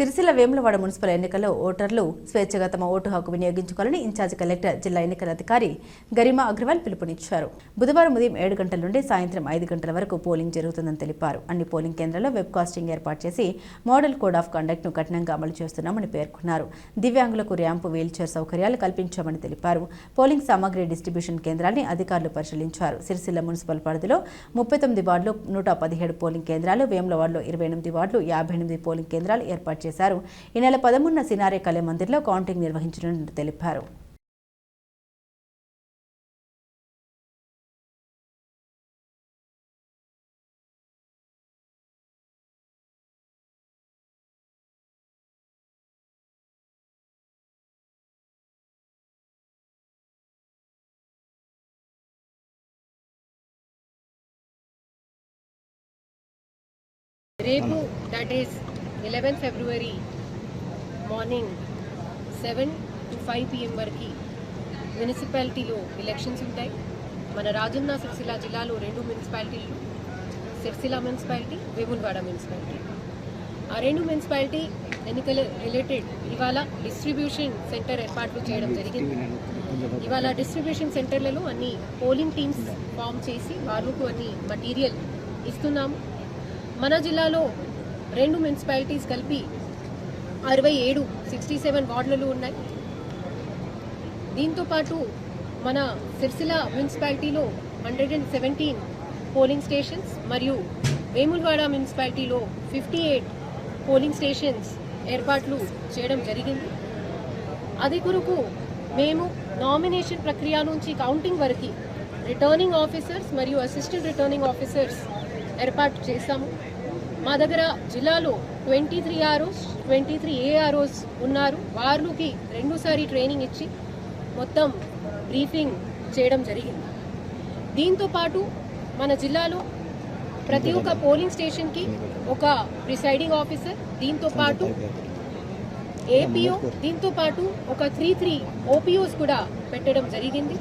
Sircilla Vemulawada municipal ఎన్నికల్లో ఓటర్లు స్వేచ్ఛగా తమ ఓటు హక్కు వినియోగించుకోవాలని ఇన్ఛార్జ్ కలెక్టర్ జిల్లా ఎన్నికల అధికారి గరిమా అగ్రవాల్ పిలుపునిచ్చారు. బుధవారం ఉదయం 7 గంటల నుండి సాయంత్రం 5 గంటల వరకు పోలింగ్ జరుగుతుందని తెలిపారు. అన్ని పోలింగ్ కేంద్రాల్లో వెబ్ కాస్టింగ్ ఏర్పాటు చేసి మోడల్ కోడ్ ఆఫ్ కండక్ట్ ను కఠినంగా అమలు చేస్తున్నామని పేర్కొన్నారు. దివ్యాంగులకు ర్యాంపు వీల్చైర్ సౌకర్యాలు కల్పించామని తెలిపారు. పోలింగ్ సామాగ్రి డిస్ట్రిబ్యూషన్ కేంద్రాన్ని అధికారులు పరిశీలించారు. సిరిసిల్ల మున్సిపల్ పరిధిలో 39 వార్డులు 117 పోలింగ్ కేంద్రాలు, వేములవాడలో 28 వార్డులు 58 పోలింగ్ కేంద్రాలు ఏర్పాటు చేశారు. ఈ నెల 13న సినారే కళ్యాణ మందిర్లో కౌంటింగ్ నిర్వహించనున్నట్లు తెలిపారు. రేపు that is 11 February morning 7 to 5 PM వరకు మున్సిపాలిటీలో ఎలక్షన్స్ ఉంటాయి. మన రాజన్న సిరిసిల్ల జిల్లాలో 2 మున్సిపాలిటీలు, సిరిసిల్ల మున్సిపాలిటీ, వేములవాడ మున్సిపాలిటీ. ఆ 2 మున్సిపాలిటీ ఎన్నికల రిలేటెడ్ ఇవాళ డిస్ట్రిబ్యూషన్ సెంటర్ ఏర్పాట్లు చేయడం జరిగింది. ఇవాళ డిస్ట్రిబ్యూషన్ సెంటర్లలో అన్ని పోలింగ్ టీమ్స్ ఫామ్ చేసి వాళ్ళకు అన్ని మటీరియల్ ఇస్తున్నాము. మన జిల్లాలో 2 మున్సిపాలిటీస్ కలిపి 67 వార్డులు ఉన్నాయి. దీంతోపాటు మన సిరిసిల్ల మున్సిపాలిటీలో 117 పోలింగ్ స్టేషన్స్ మరియు వేములవాడ మున్సిపాలిటీలో 58 పోలింగ్ స్టేషన్స్ ఏర్పాట్లు చేయడం జరిగింది. అది కొరకు మేము నామినేషన్ ప్రక్రియ నుంచి కౌంటింగ్ వరకు రిటర్నింగ్ ఆఫీసర్స్ మరియు అసిస్టెంట్ రిటర్నింగ్ ఆఫీసర్స్ ఏర్పాటు చేశాము. మా దగ్గర జిల్లాలో 23 ఆర్ఓస్ 23 ఏఆర్ఓస్ ఉన్నారు. వారికి 2 సారి ట్రైనింగ్ ఇచ్చి మొత్తం బ్రీఫింగ్ చేయడం జరిగింది. దీంతోపాటు మన జిల్లాలో ప్రతి ఒక్క పోలింగ్ స్టేషన్కి ఒక ప్రిసైడింగ్ ఆఫీసర్, దీంతోపాటు ఏపీఓ, దీంతోపాటు ఒక 3 ఓపీఓస్ కూడా పెట్టడం జరిగింది.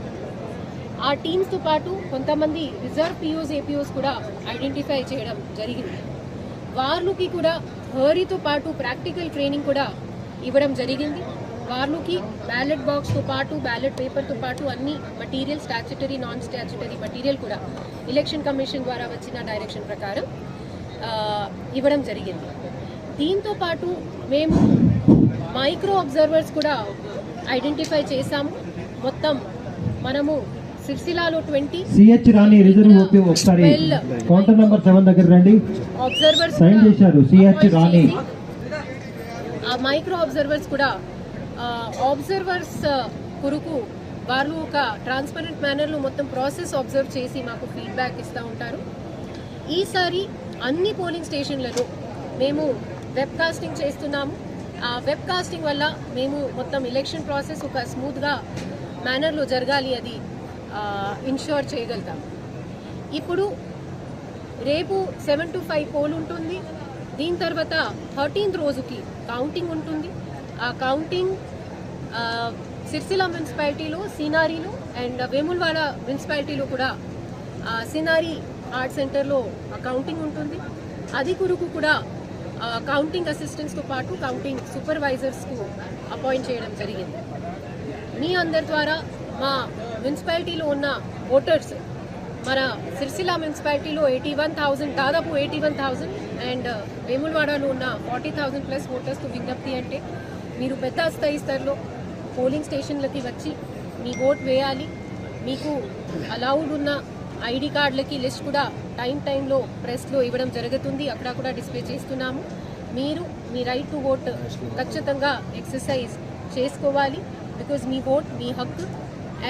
ఆ టీమ్స్తో పాటు కొంతమంది రిజర్వ్ పిఓస్, ఏపీఓస్ కూడా ఐడెంటిఫై చేయడం జరిగింది. వాళ్ళకి కూడా థియరీతో పాటు ప్రాక్టికల్ ట్రైనింగ్ కూడా ఇవ్వడం జరిగింది. వాళ్ళకి బ్యాలెట్ బాక్స్తో పాటు బ్యాలెట్ పేపర్తో పాటు అన్ని material, statutory, non statutory material కూడా ఎలక్షన్ కమిషన్ ద్వారా వచ్చిన డైరెక్షన్ ప్రకారం ఇవ్వడం జరిగింది. దీంతో పాటు మేము మైక్రో అబ్జర్వర్స్ కూడా ఐడెంటిఫై చేశాము. మొత్తం మనము సిరిసిల్లాలో 20 సిహెచ్ రాణి రిజర్వ్ ఓపీ ఒకసారి కౌంటర్ నంబర్ 7 దగ్గర రండి. అబ్జర్వర్స్ సైన్ చేశారు సిహెచ్ రాణి. ఆ మైక్రో అబ్జర్వర్స్ కూడా అబ్జర్వర్స్ కొరకు వాళ్ళు ఒక ట్రాన్స్పరెంట్ మేనర్లో మొత్తం ప్రాసెస్ అబ్జర్వ్ చేసి మాకు ఫీడ్బ్యాక్ ఇస్తూ ఉంటారు. ఈసారి అన్ని పోలింగ్ స్టేషన్లలో మేము వెబ్ కాస్టింగ్ చేస్తున్నాము. ఆ వెబ్ కాస్టింగ్ వల్ల మేము మొత్తం ఎలక్షన్ ప్రాసెస్ ఒక స్మూత్గా మేనర్లో జరగాలి, అది ఇన్ష్యూర్ చేయగలుగుతాం. ఇప్పుడు రేపు 7 to 5 పోల్ ఉంటుంది. దీని తర్వాత 13th రోజుకి కౌంటింగ్ ఉంటుంది. ఆ కౌంటింగ్ సిరిసిల్ల మున్సిపాలిటీలో సినారీలో అండ్ వేములవాడ మున్సిపాలిటీలో కూడా సినారీ ఆర్ట్ సెంటర్లో కౌంటింగ్ ఉంటుంది. అది కొరకు కూడా కౌంటింగ్ అసిస్టెంట్స్తో పాటు కౌంటింగ్ సూపర్వైజర్స్కు అపాయింట్ చేయడం జరిగింది. మీ అందరి ద్వారా మా మున్సిపాలిటీలో ఉన్న ఓటర్స్, మన సిరిసిల్ల మున్సిపాలిటీలో 81,000, దాదాపు 81,000 అండ్ వేములవాడలో ఉన్న 40,000 ప్లస్ ఓటర్స్కు విజ్ఞప్తి అంటే మీరు పెద్ద స్థాయిలో పోలింగ్ స్టేషన్లకి వచ్చి మీ ఓట్ వేయాలి. మీకు అలౌడ్ ఉన్న ఐడి కార్డులకి లిస్ట్ కూడా టైంలో ప్రెస్లో ఇవ్వడం జరుగుతుంది. అక్కడ కూడా డిస్ప్లే చేస్తున్నాము. మీరు మీ రైట్ టు ఓట్ ఖచ్చితంగా ఎక్సర్సైజ్ చేసుకోవాలి. బికాజ్ మీ ఓట్ మీ హక్కు.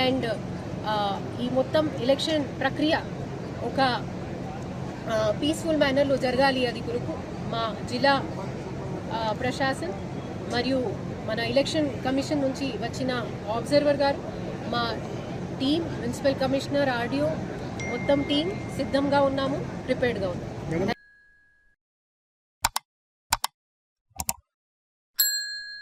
అండ్ ఈ మొత్తం ఎలక్షన్ ప్రక్రియ ఒక పీస్ఫుల్ మేనర్లో జరగాలి. అది కొరకు మా జిల్లా ప్రశాసన్ మరియు మన ఎలక్షన్ కమిషన్ నుంచి వచ్చిన అబ్జర్వర్ గారు, మా టీం, మున్సిపల్ కమిషనర్, ఆర్డీఓ మొత్తం టీం సిద్ధంగా ఉన్నాము, ప్రిపేర్డ్గా ఉన్నాము.